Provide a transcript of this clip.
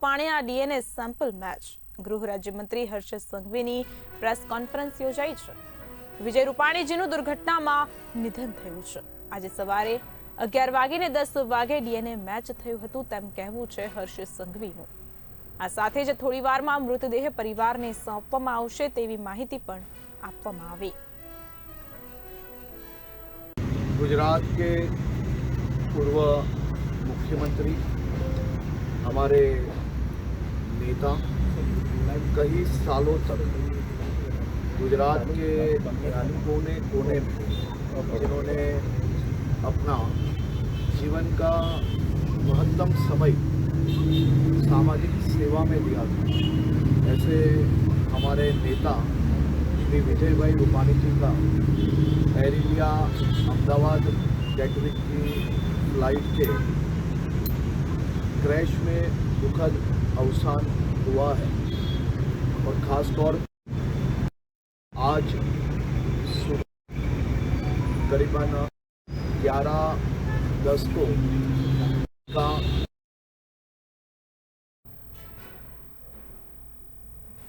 પાણીના DNA sample match ગૃહ રાજ્યમંત્રી હર્ષ સંઘવીની પ્રેસ કોન્ફરન્સ યોજાઈ છે। વિજય રૂપાણીજીનું દુર્ઘટનામાં નિધન થયું છે। આજે સવારે 11:10 વાગે ડીએનએ મેચ થયું હતું તેમ કહેવું છે હર્ષ સંઘવીનું। આ સાથે જ થોડીવારમાં મૃતદેહ પરિવારને સોંપવામાં આવશે તેવી માહિતી પણ આપવામાં આવી। गुजरात के पूर्व मुख्यमंत्री हमारे नेता कई सालों तक गुजरात के कोने कोने में जिन्होंने अपना जीवन का महत्तम समय सामाजिक सेवा में दिया था, ऐसे हमारे नेता श्री विजय भाई रूपाणी जी का एयर इंडिया अहमदाबाद गैटविक की फ्लाइट के क्रैश में दुखद अवसान हुआ है। और ख़ास तौर आज सुबह करीबन 11:10 को का